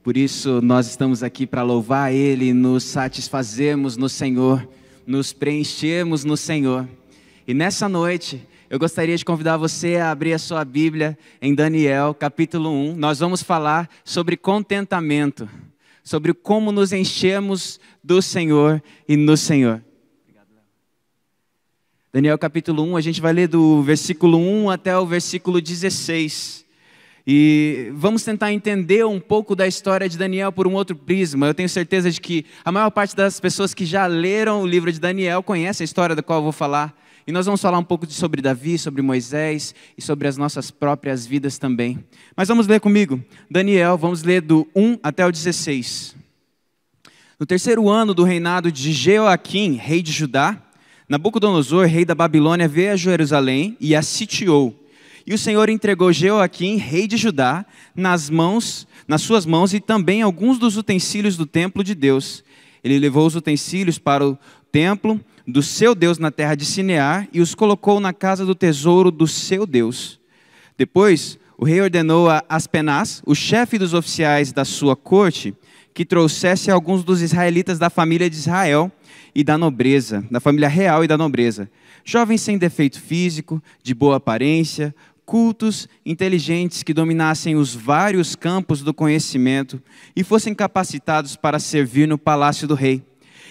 Por isso nós estamos aqui para louvar Ele, nos satisfazermos no Senhor, nos preenchermos no Senhor. E nessa noite eu gostaria de convidar você a abrir a sua Bíblia em Daniel, capítulo 1. Nós vamos falar sobre contentamento, sobre como nos enchermos do Senhor e no Senhor. Daniel capítulo 1, a gente vai ler do versículo 1 até o versículo 16. E vamos tentar entender um pouco da história de Daniel por um outro prisma. Eu tenho certeza de que a maior parte das pessoas que já leram o livro de Daniel conhece a história da qual eu vou falar. E nós vamos falar um pouco sobre Davi, sobre Moisés e sobre as nossas próprias vidas também. Mas vamos ler comigo. Daniel, vamos ler do 1 até o 16. No terceiro ano do reinado de Jeoaquim, rei de Judá, Nabucodonosor, rei da Babilônia, veio a Jerusalém e a sitiou. E o Senhor entregou Jeoaquim, rei de Judá, nas suas mãos e também alguns dos utensílios do templo de Deus. Ele levou os utensílios para o templo do seu Deus na terra de Sinear e os colocou na casa do tesouro do seu Deus. Depois, o rei ordenou a Aspenaz, o chefe dos oficiais da sua corte, que trouxesse alguns dos israelitas da família de Israel e da nobreza, da família real e da nobreza, jovens sem defeito físico, de boa aparência, cultos, inteligentes, que dominassem os vários campos do conhecimento e fossem capacitados para servir no palácio do rei.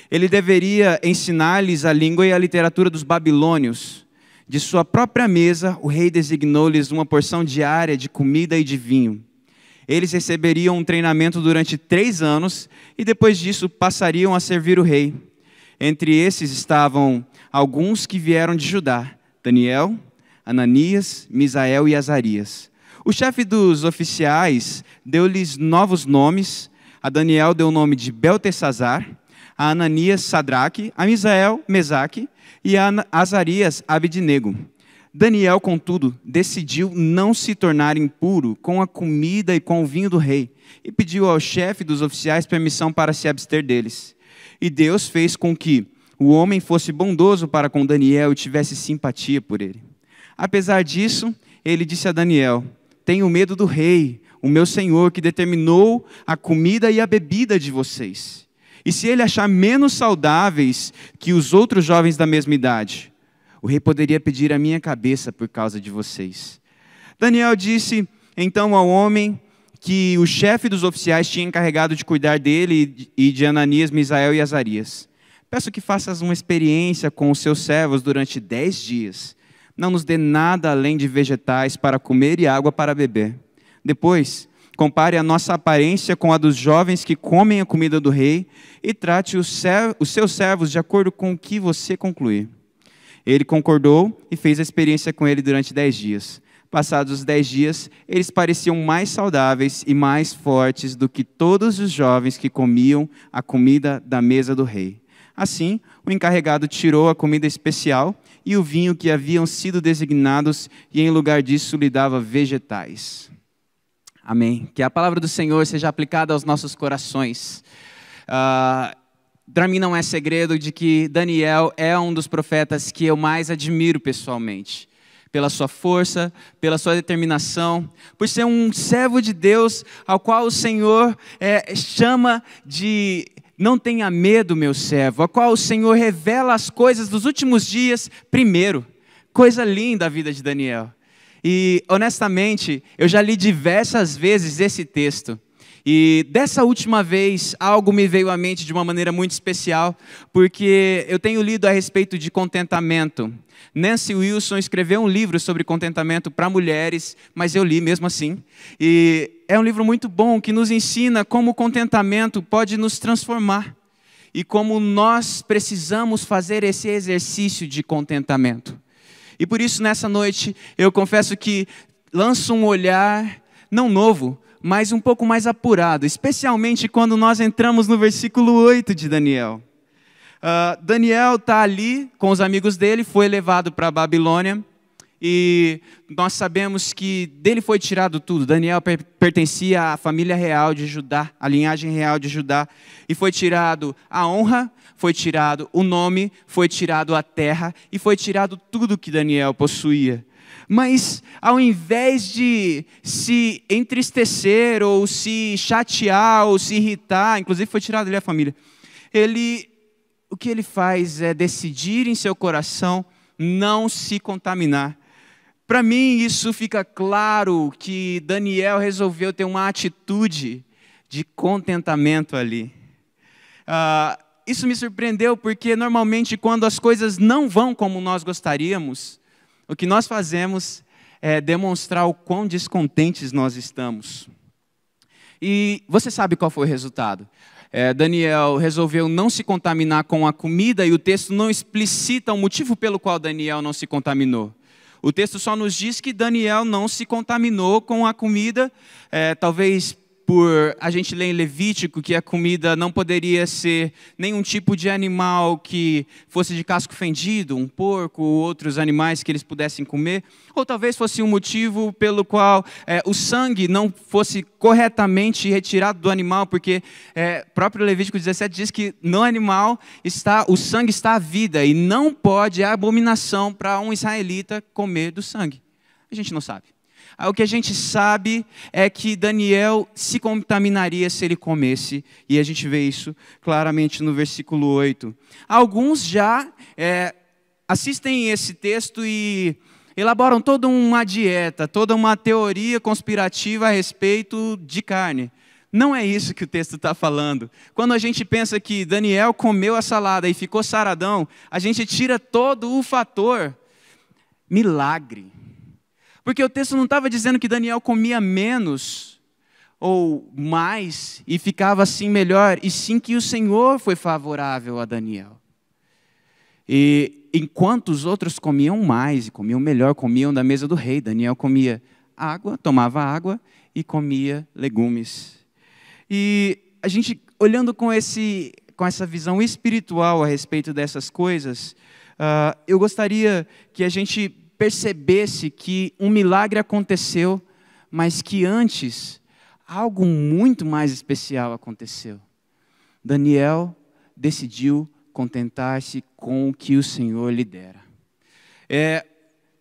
Ele deveria ensinar-lhes a língua e a literatura dos babilônios. De sua própria mesa, o rei designou-lhes uma porção diária de comida e de vinho. Eles receberiam um treinamento durante 3 anos e depois disso passariam a servir o rei. Entre esses estavam alguns que vieram de Judá: Daniel, Ananias, Misael e Azarias. O chefe dos oficiais deu-lhes novos nomes. A Daniel deu o nome de Beltesazar, a Ananias, Sadraque, a Misael, Mesaque e a Azarias, Abednego. Daniel, contudo, decidiu não se tornar impuro com a comida e com o vinho do rei e pediu ao chefe dos oficiais permissão para se abster deles. E Deus fez com que o homem fosse bondoso para com Daniel e tivesse simpatia por ele. Apesar disso, ele disse a Daniel: tenho medo do rei, o meu senhor, que determinou a comida e a bebida de vocês. E se ele achar menos saudáveis que os outros jovens da mesma idade, o rei poderia pedir a minha cabeça por causa de vocês. Daniel disse então ao homem que o chefe dos oficiais tinha encarregado de cuidar dele e de Ananias, Misael e Azarias: peço que faças uma experiência com os seus servos durante 10 dias. Não nos dê nada além de vegetais para comer e água para beber. Depois, compare a nossa aparência com a dos jovens que comem a comida do rei e trate os seus servos de acordo com o que você concluir. Ele concordou e fez a experiência com ele durante 10 dias. Passados os 10 dias, eles pareciam mais saudáveis e mais fortes do que todos os jovens que comiam a comida da mesa do rei. Assim, o encarregado tirou a comida especial e o vinho que haviam sido designados e em lugar disso lhe dava vegetais. Amém. Que a palavra do Senhor seja aplicada aos nossos corações. Para mim não é segredo de que Daniel é um dos profetas que eu mais admiro pessoalmente. Pela sua força, pela sua determinação, por ser um servo de Deus ao qual o Senhor chama de: não tenha medo, meu servo, a qual o Senhor revela as coisas dos últimos dias primeiro. Coisa linda a vida de Daniel. E, honestamente, eu já li diversas vezes esse texto. E dessa última vez, algo me veio à mente de uma maneira muito especial, porque eu tenho lido a respeito de contentamento. Nancy Wilson escreveu um livro sobre contentamento para mulheres, mas eu li mesmo assim. E é um livro muito bom que nos ensina como o contentamento pode nos transformar e como nós precisamos fazer esse exercício de contentamento. E por isso, nessa noite, eu confesso que lanço um olhar, não novo, mas um pouco mais apurado, especialmente quando nós entramos no versículo 8 de Daniel. Daniel está ali com os amigos dele, foi levado para a Babilônia, e nós sabemos que dele foi tirado tudo. Daniel pertencia à família real de Judá, à linhagem real de Judá, e foi tirado a honra, foi tirado o nome, foi tirado a terra, e foi tirado tudo que Daniel possuía. Mas ao invés de se entristecer, ou se chatear, ou se irritar, inclusive foi tirado ali a família, o que ele faz é decidir em seu coração não se contaminar. Para mim, isso fica claro que Daniel resolveu ter uma atitude de contentamento ali. Isso me surpreendeu porque normalmente quando as coisas não vão como nós gostaríamos, o que nós fazemos é demonstrar o quão descontentes nós estamos. E você sabe qual foi o resultado? Daniel resolveu não se contaminar com a comida e o texto não explicita o motivo pelo qual Daniel não se contaminou. O texto só nos diz que Daniel não se contaminou com a comida, talvez por a gente ler em Levítico que a comida não poderia ser nenhum tipo de animal que fosse de casco fendido, um porco ou outros animais que eles pudessem comer, ou talvez fosse um motivo pelo qual o sangue não fosse corretamente retirado do animal, porque próprio Levítico 17 diz que no animal o sangue está a vida e não pode, é abominação para um israelita comer do sangue. A gente não sabe. O que a gente sabe é que Daniel se contaminaria se ele comesse, e a gente vê isso claramente no versículo 8. Alguns já assistem esse texto e elaboram toda uma dieta, toda uma teoria conspirativa a respeito de carne. Não é isso que o texto está falando. Quando a gente pensa que Daniel comeu a salada e ficou saradão, a gente tira todo o fator milagre. Porque o texto não estava dizendo que Daniel comia menos ou mais e ficava assim melhor, e sim que o Senhor foi favorável a Daniel. E enquanto os outros comiam mais e comiam melhor, comiam da mesa do rei, Daniel comia água, tomava água e comia legumes. E a gente, olhando com essa visão espiritual a respeito dessas coisas, eu gostaria que a gente percebesse que um milagre aconteceu, mas que antes algo muito mais especial aconteceu. Daniel decidiu contentar-se com o que o Senhor lhe dera.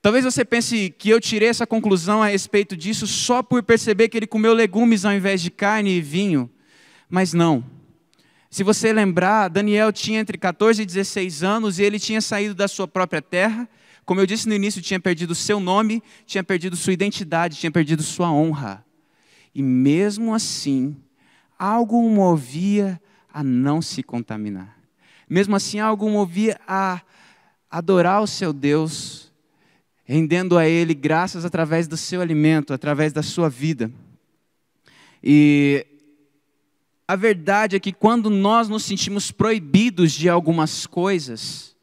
Talvez você pense que eu tirei essa conclusão a respeito disso só por perceber que ele comeu legumes ao invés de carne e vinho, mas não. Se você lembrar, Daniel tinha entre 14 e 16 anos e ele tinha saído da sua própria terra. Como eu disse no início, tinha perdido seu nome, tinha perdido sua identidade, tinha perdido sua honra. E mesmo assim, algo o movia a não se contaminar. Mesmo assim, algo o movia a adorar o seu Deus, rendendo a Ele graças através do seu alimento, através da sua vida. E a verdade é que quando nós nos sentimos proibidos de algumas coisas,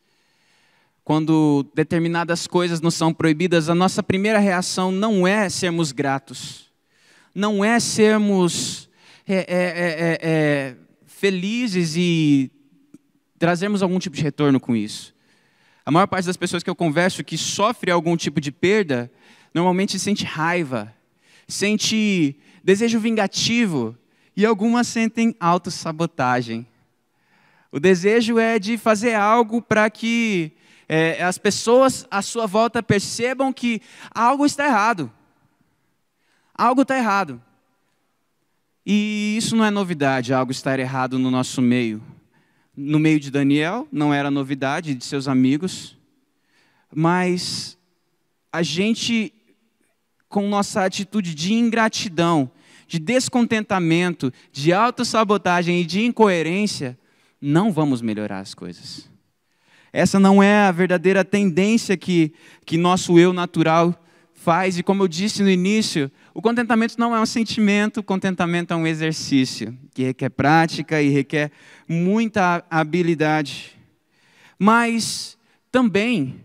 quando determinadas coisas nos são proibidas, a nossa primeira reação não é sermos gratos, não é sermos felizes e trazermos algum tipo de retorno com isso. A maior parte das pessoas que eu converso que sofre algum tipo de perda, normalmente sente raiva, sente desejo vingativo e algumas sentem autossabotagem. O desejo é de fazer algo para que as pessoas à sua volta percebam que algo está errado. Algo está errado. E isso não é novidade, algo estar errado no nosso meio. No meio de Daniel, não era novidade, de seus amigos. Mas a gente, com nossa atitude de ingratidão, de descontentamento, de autossabotagem e de incoerência, não vamos melhorar as coisas. Essa não é a verdadeira tendência que nosso eu natural faz. E como eu disse no início, o contentamento não é um sentimento, o contentamento é um exercício, que requer prática e requer muita habilidade. Mas também,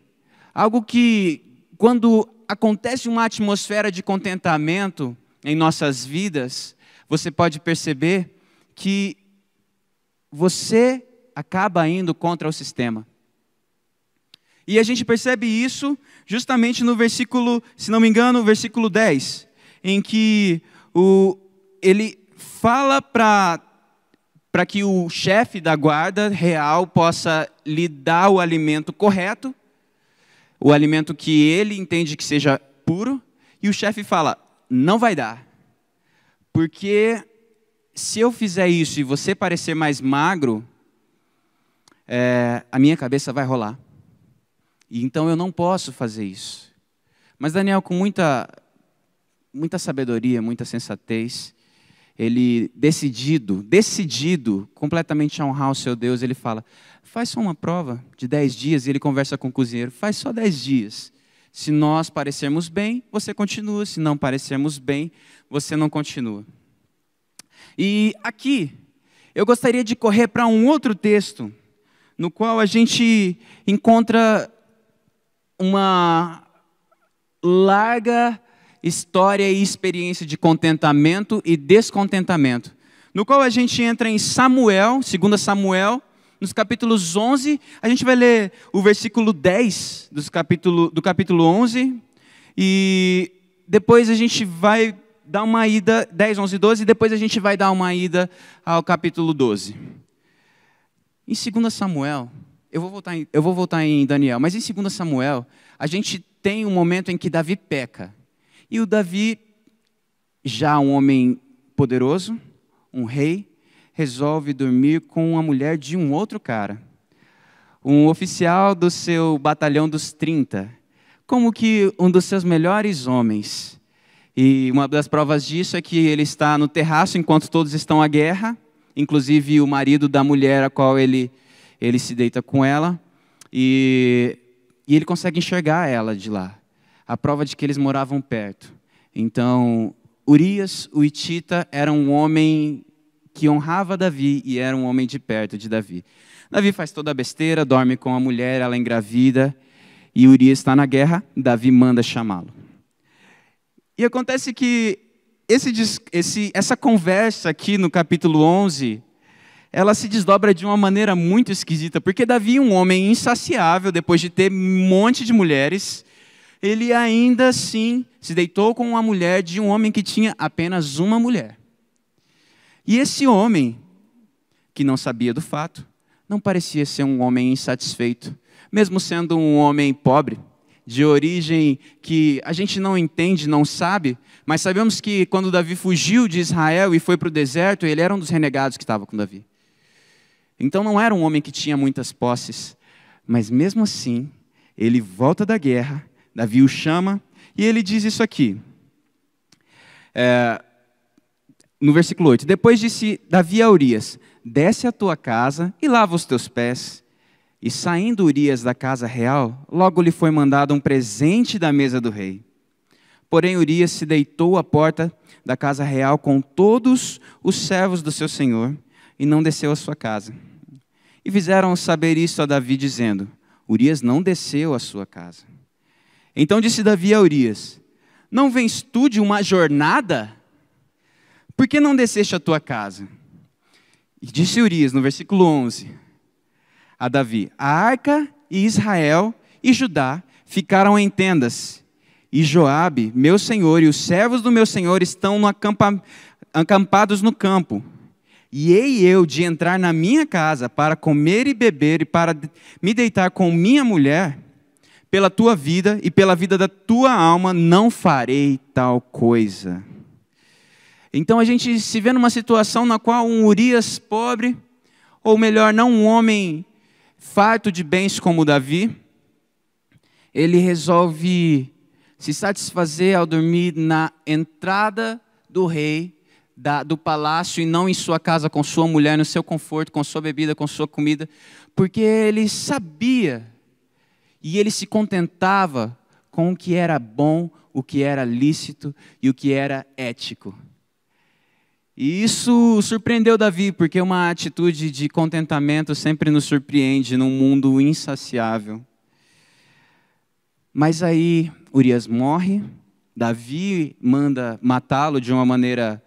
algo que, quando acontece uma atmosfera de contentamento em nossas vidas, você pode perceber que você acaba indo contra o sistema. E a gente percebe isso justamente no versículo, se não me engano, o versículo 10, em que ele fala para que o chefe da guarda real possa lhe dar o alimento correto, o alimento que ele entende que seja puro, e o chefe fala, não vai dar, porque se eu fizer isso e você parecer mais magro, a minha cabeça vai rolar. E então eu não posso fazer isso. Mas Daniel, com muita sabedoria, muita sensatez, ele decidido completamente a honrar o seu Deus, ele fala, faz só uma prova de 10 dias, e ele conversa com o cozinheiro, faz só 10 dias. Se nós parecermos bem, você continua, se não parecermos bem, você não continua. E aqui, eu gostaria de correr para um outro texto, no qual a gente encontra uma larga história e experiência de contentamento e descontentamento, no qual a gente entra em Samuel, 2 Samuel, nos capítulos 11, a gente vai ler o versículo 10 do capítulo 11, e depois a gente vai dar uma ida, 10, 11, 12, e depois a gente vai dar uma ida ao capítulo 12. Em 2 Samuel, eu vou voltar em Daniel, mas em 2 Samuel, a gente tem um momento em que Davi peca. E o Davi, já um homem poderoso, um rei, resolve dormir com a mulher de um outro cara. Um oficial do seu batalhão dos 30, como que um dos seus melhores homens. E uma das provas disso é que ele está no terraço enquanto todos estão à guerra, inclusive o marido da mulher a qual ele se deita com ela, e ele consegue enxergar ela de lá. A prova de que eles moravam perto. Então, Urias, o hitita, era um homem que honrava Davi e era um homem de perto de Davi. Davi faz toda a besteira, dorme com a mulher, ela engravida, e Urias está na guerra, Davi manda chamá-lo. E acontece que essa conversa aqui no capítulo 11, ela se desdobra de uma maneira muito esquisita, porque Davi, um homem insaciável, depois de ter um monte de mulheres, ele ainda assim se deitou com uma mulher de um homem que tinha apenas uma mulher. E esse homem, que não sabia do fato, não parecia ser um homem insatisfeito, mesmo sendo um homem pobre, de origem que a gente não entende, não sabe, mas sabemos que quando Davi fugiu de Israel e foi para o deserto, ele era um dos renegados que estava com Davi. Então não era um homem que tinha muitas posses, mas mesmo assim, ele volta da guerra, Davi o chama, e ele diz isso aqui, no versículo 8, depois disse Davi a Urias, desce à tua casa e lava os teus pés. E saindo Urias da casa real, logo lhe foi mandado um presente da mesa do rei. Porém Urias se deitou à porta da casa real com todos os servos do seu senhor, e não desceu à sua casa. E fizeram saber isso a Davi, dizendo, Urias não desceu à sua casa. Então disse Davi a Urias, não vens tu de uma jornada? Por que não desceste à tua casa? E disse Urias, no versículo 11, a Davi, a arca e Israel e Judá ficaram em tendas, e Joabe, meu senhor, e os servos do meu senhor estão acampados no campo. E hei eu de entrar na minha casa para comer e beber e para me deitar com minha mulher, pela tua vida e pela vida da tua alma não farei tal coisa. Então a gente se vê numa situação na qual um Urias pobre, ou melhor, não um homem farto de bens como Davi, ele resolve se satisfazer ao dormir na entrada do rei, do palácio, e não em sua casa com sua mulher, no seu conforto, com sua bebida, com sua comida, porque ele sabia e ele se contentava com o que era bom, o que era lícito e o que era ético. E isso surpreendeu Davi, porque uma atitude de contentamento sempre nos surpreende num mundo insaciável. Mas aí Urias morre, Davi manda matá-lo de uma maneira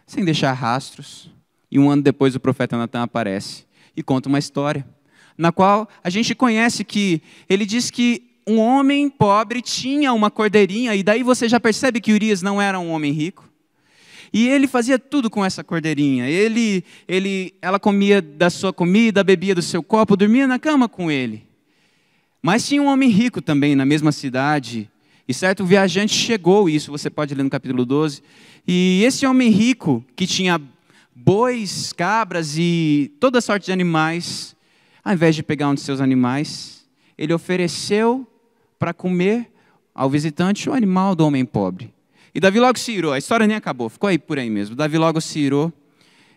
sem deixar rastros, e um ano depois o profeta Natan aparece e conta uma história, na qual a gente conhece que ele diz que um homem pobre tinha uma cordeirinha, e daí você já percebe que Urias não era um homem rico. E ele fazia tudo com essa cordeirinha. Ela comia da sua comida, bebia do seu copo, dormia na cama com ele. Mas tinha um homem rico também na mesma cidade, e certo viajante chegou, isso você pode ler no capítulo 12, e esse homem rico, que tinha bois, cabras e toda sorte de animais, ao invés de pegar um de seus animais, ele ofereceu para comer ao visitante o animal do homem pobre. E Davi logo se irou, a história nem acabou, ficou aí por aí mesmo. Davi logo se irou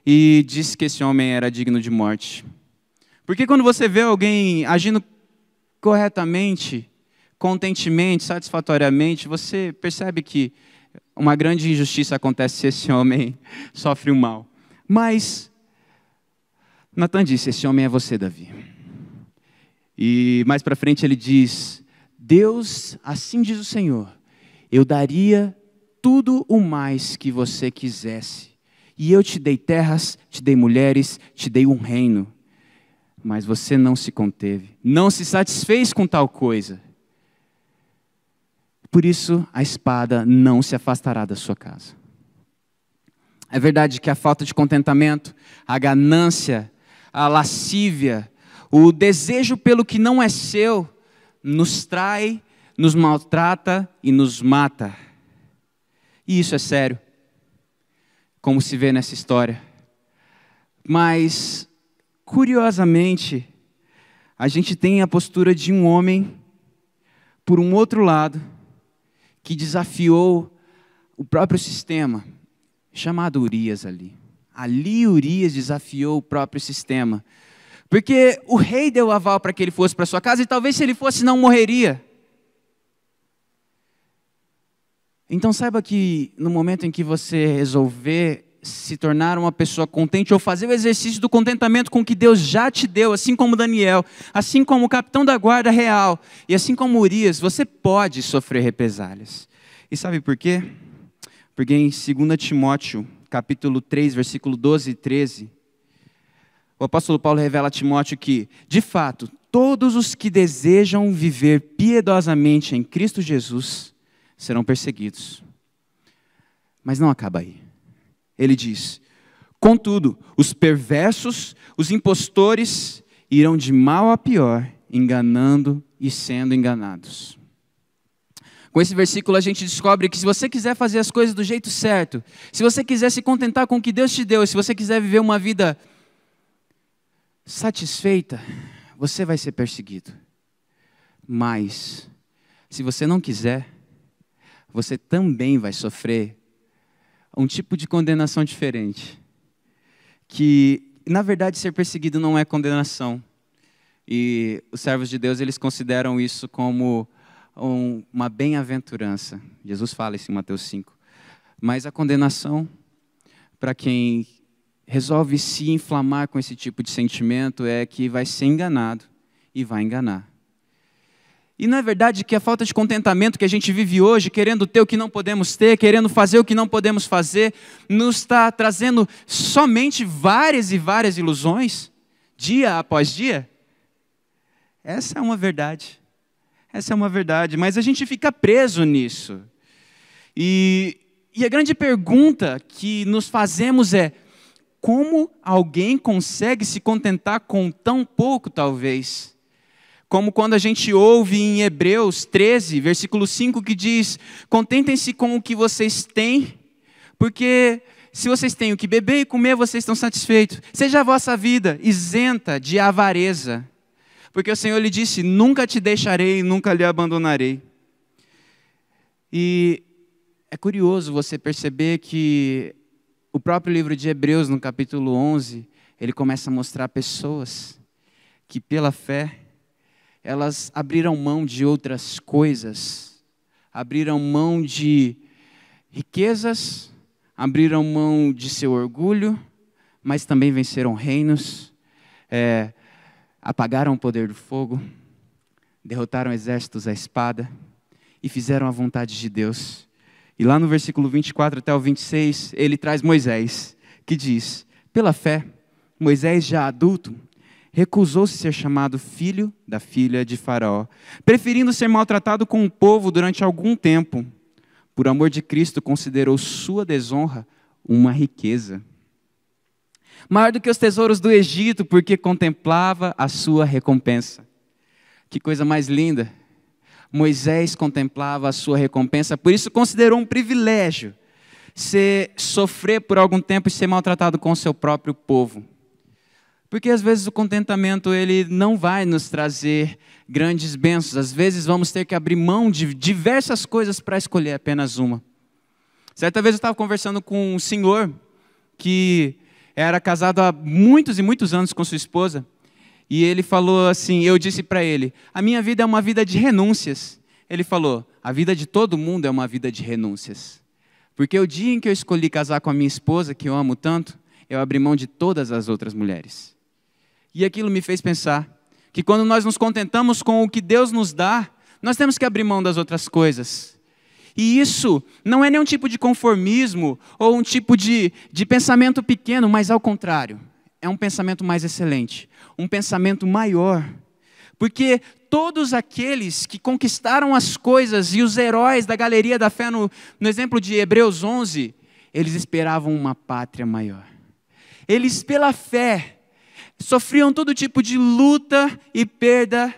e disse que esse homem era digno de morte. Porque quando você vê alguém agindo corretamente, contentemente, satisfatoriamente, você percebe que uma grande injustiça acontece se esse homem sofre o mal. Mas Natan disse, esse homem é você, Davi. E mais para frente ele diz, Deus, assim diz o Senhor, eu daria tudo o mais que você quisesse. E eu te dei terras, te dei mulheres, te dei um reino. Mas você não se conteve, não se satisfez com tal coisa. Por isso, a espada não se afastará da sua casa. É verdade que a falta de contentamento, a ganância, a lascívia, o desejo pelo que não é seu, nos trai, nos maltrata e nos mata. E isso é sério, como se vê nessa história. Mas, curiosamente, a gente tem a postura de um homem, por um outro lado, que desafiou o próprio sistema, chamado Urias ali. Ali Urias desafiou o próprio sistema. Porque o rei deu aval para que ele fosse para sua casa, e talvez se ele fosse não morreria. Então saiba que no momento em que você resolver se tornar uma pessoa contente ou fazer o exercício do contentamento com o que Deus já te deu, assim como Daniel, assim como o capitão da guarda real e assim como Urias, você pode sofrer represálias. E sabe por quê? Porque em 2 Timóteo, capítulo 3, versículo 12 e 13, o apóstolo Paulo revela a Timóteo que, de fato, todos os que desejam viver piedosamente em Cristo Jesus serão perseguidos. Mas não acaba aí. Ele diz, contudo, os perversos, os impostores, irão de mal a pior, enganando e sendo enganados. Com esse versículo a gente descobre que se você quiser fazer as coisas do jeito certo, se você quiser se contentar com o que Deus te deu, se você quiser viver uma vida satisfeita, você vai ser perseguido. Mas, se você não quiser, você também vai sofrer um tipo de condenação diferente. Que, na verdade, ser perseguido não é condenação. E os servos de Deus, eles consideram isso como uma bem-aventurança. Jesus fala isso em Mateus 5. Mas a condenação, para quem resolve se inflamar com esse tipo de sentimento, é que vai ser enganado e vai enganar. E não é verdade que a falta de contentamento que a gente vive hoje, querendo ter o que não podemos ter, querendo fazer o que não podemos fazer, nos está trazendo somente várias e várias ilusões, dia após dia? Essa é uma verdade. Essa é uma verdade, mas a gente fica preso nisso. E a grande pergunta que nos fazemos é, como alguém consegue se contentar com tão pouco, talvez? Como quando a gente ouve em Hebreus 13, versículo 5, que diz, contentem-se com o que vocês têm, porque se vocês têm o que beber e comer, vocês estão satisfeitos. Seja a vossa vida isenta de avareza, porque o Senhor lhe disse, nunca te deixarei, nunca lhe abandonarei. E é curioso você perceber que o próprio livro de Hebreus, no capítulo 11, ele começa a mostrar pessoas que pela fé, elas abriram mão de outras coisas, abriram mão de riquezas, abriram mão de seu orgulho, mas também venceram reinos, apagaram o poder do fogo, derrotaram exércitos à espada e fizeram a vontade de Deus. E lá no versículo 24 até o 26, ele traz Moisés, que diz, pela fé, Moisés já adulto, recusou-se ser chamado filho da filha de Faraó, preferindo ser maltratado com o povo durante algum tempo. Por amor de Cristo, considerou sua desonra uma riqueza, maior do que os tesouros do Egito, porque contemplava a sua recompensa. Que coisa mais linda. Moisés contemplava a sua recompensa, por isso considerou um privilégio sofrer por algum tempo e ser maltratado com o seu próprio povo. Porque às vezes o contentamento ele não vai nos trazer grandes bênçãos. Às vezes vamos ter que abrir mão de diversas coisas para escolher apenas uma. Certa vez eu estava conversando com um senhor que era casado há muitos e muitos anos com sua esposa. E ele falou assim, eu disse para ele, a minha vida é uma vida de renúncias. Ele falou, a vida de todo mundo é uma vida de renúncias. Porque o dia em que eu escolhi casar com a minha esposa, que eu amo tanto, eu abri mão de todas as outras mulheres. E aquilo me fez pensar que quando nós nos contentamos com o que Deus nos dá, nós temos que abrir mão das outras coisas. E isso não é nenhum tipo de conformismo ou um tipo de pensamento pequeno, mas ao contrário. É um pensamento mais excelente, um pensamento maior. Porque todos aqueles que conquistaram as coisas e os heróis da galeria da fé, no exemplo de Hebreus 11, eles esperavam uma pátria maior. Eles, pela fé, sofriam todo tipo de luta e perda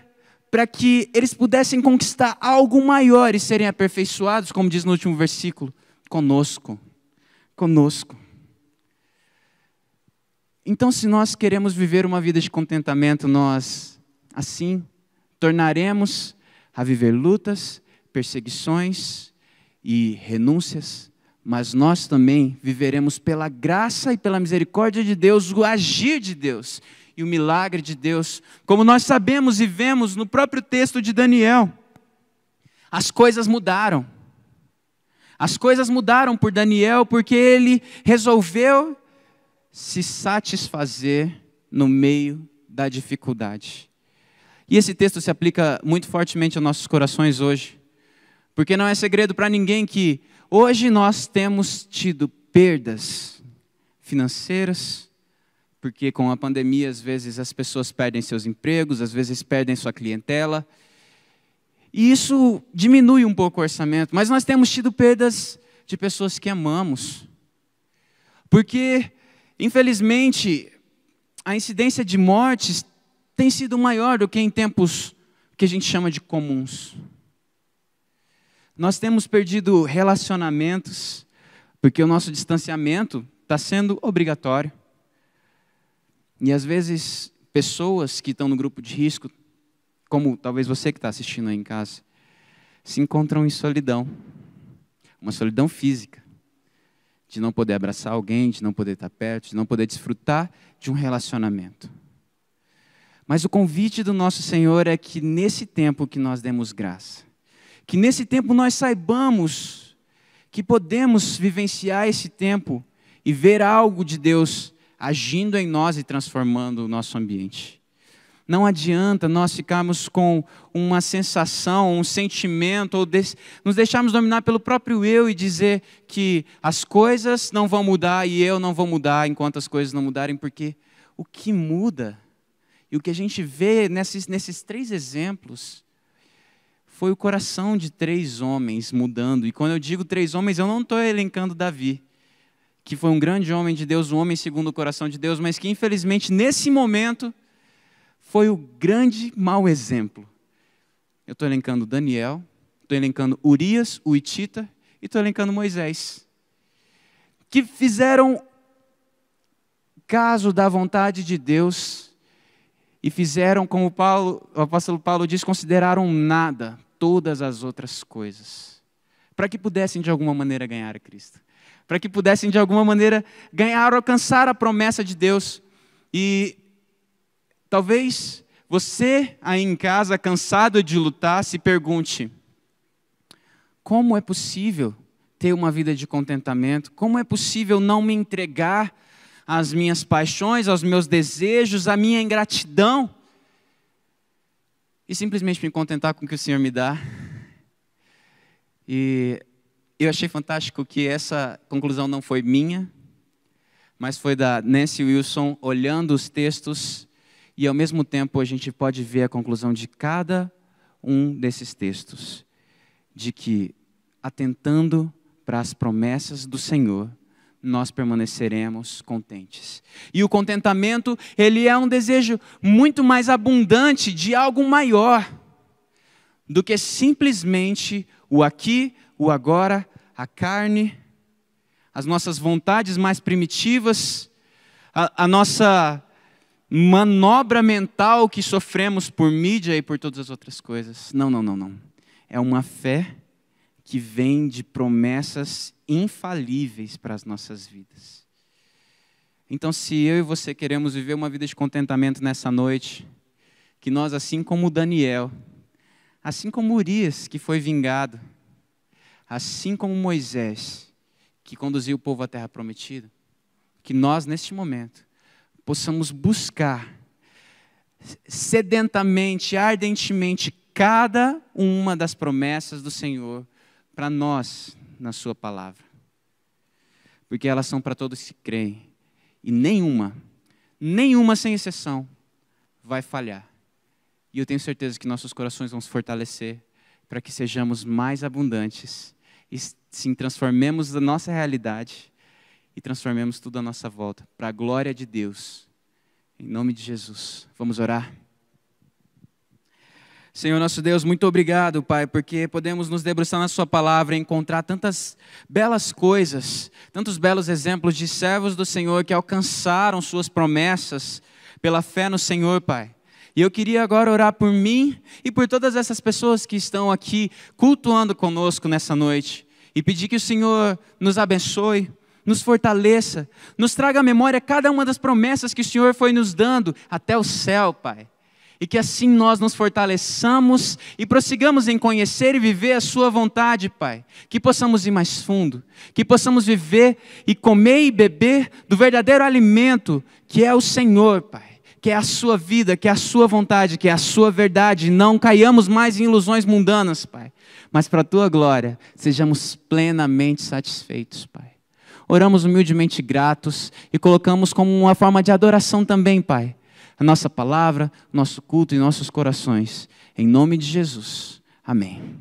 para que eles pudessem conquistar algo maior e serem aperfeiçoados, como diz no último versículo, conosco. Então, se nós queremos viver uma vida de contentamento, nós, assim, tornaremos a viver lutas, perseguições e renúncias, mas nós também viveremos pela graça e pela misericórdia de Deus, o agir de Deus e o milagre de Deus, como nós sabemos e vemos no próprio texto de Daniel. As coisas mudaram. As coisas mudaram por Daniel porque ele resolveu se satisfazer no meio da dificuldade. E esse texto se aplica muito fortemente aos nossos corações hoje, porque não é segredo para ninguém que hoje nós temos tido perdas financeiras, porque com a pandemia às vezes as pessoas perdem seus empregos, às vezes perdem sua clientela, e isso diminui um pouco o orçamento, mas nós temos tido perdas de pessoas que amamos, porque infelizmente, a incidência de mortes tem sido maior do que em tempos que a gente chama de comuns. Nós temos perdido relacionamentos, porque o nosso distanciamento está sendo obrigatório. E às vezes, pessoas que estão no grupo de risco, como talvez você que está assistindo aí em casa, se encontram em solidão. Uma solidão física. De não poder abraçar alguém, de não poder estar perto, de não poder desfrutar de um relacionamento. Mas o convite do nosso Senhor é que nesse tempo que nós demos graça, que nesse tempo nós saibamos que podemos vivenciar esse tempo e ver algo de Deus agindo em nós e transformando o nosso ambiente. Não adianta nós ficarmos com uma sensação, um sentimento, ou nos deixarmos dominar pelo próprio eu e dizer que as coisas não vão mudar e eu não vou mudar enquanto as coisas não mudarem, porque o que muda, e o que a gente vê nesses 3 exemplos, foi o coração de 3 homens mudando. E quando eu digo 3 homens, eu não estou elencando Davi, que foi um grande homem de Deus, um homem segundo o coração de Deus, mas que infelizmente nesse momento foi o grande mau exemplo. Eu estou elencando Daniel, estou elencando Urias, o Hitita, e estou elencando Moisés, que fizeram caso da vontade de Deus e fizeram, como o apóstolo Paulo diz, consideraram nada todas as outras coisas, para que pudessem de alguma maneira ganhar a Cristo, para que pudessem de alguma maneira ganhar, alcançar a promessa de Deus. E talvez você aí em casa, cansado de lutar, se pergunte, como é possível ter uma vida de contentamento? Como é possível não me entregar às minhas paixões, aos meus desejos, à minha ingratidão? E simplesmente me contentar com o que o Senhor me dá? E eu achei fantástico que essa conclusão não foi minha, mas foi da Nancy Wilson, olhando os textos, e ao mesmo tempo a gente pode ver a conclusão de cada um desses textos, de que, atentando para as promessas do Senhor, nós permaneceremos contentes. E o contentamento, ele é um desejo muito mais abundante de algo maior. do que simplesmente o aqui, o agora, a carne, as nossas vontades mais primitivas, a nossa manobra mental que sofremos por mídia e por todas as outras coisas. Não, não, não, não. É uma fé que vem de promessas infalíveis para as nossas vidas. Então, se eu e você queremos viver uma vida de contentamento nessa noite, que nós, assim como Daniel, assim como Urias, que foi vingado, assim como Moisés, que conduziu o povo à terra prometida, que nós, neste momento, possamos buscar sedentamente, ardentemente, cada uma das promessas do Senhor para nós, na sua palavra. Porque elas são para todos que creem. E nenhuma sem exceção, vai falhar. E eu tenho certeza que nossos corações vão se fortalecer para que sejamos mais abundantes e sim transformemos a nossa realidade e transformemos tudo à nossa volta para a glória de Deus. Em nome de Jesus. Vamos orar? Senhor nosso Deus, muito obrigado, Pai, porque podemos nos debruçar na sua palavra e encontrar tantas belas coisas, tantos belos exemplos de servos do Senhor que alcançaram suas promessas pela fé no Senhor, Pai. E eu queria agora orar por mim e por todas essas pessoas que estão aqui cultuando conosco nessa noite e pedir que o Senhor nos abençoe, nos fortaleça, nos traga à memória cada uma das promessas que o Senhor foi nos dando até o céu, Pai. E que assim nós nos fortaleçamos e prossigamos em conhecer e viver a sua vontade, Pai. Que possamos ir mais fundo, que possamos viver e comer e beber do verdadeiro alimento que é o Senhor, Pai. Que é a sua vida, que é a sua vontade, que é a sua verdade. Não caiamos mais em ilusões mundanas, Pai. Mas para a tua glória, sejamos plenamente satisfeitos, Pai. Oramos humildemente gratos e colocamos como uma forma de adoração também, Pai, a nossa palavra, nosso culto e nossos corações. Em nome de Jesus. Amém.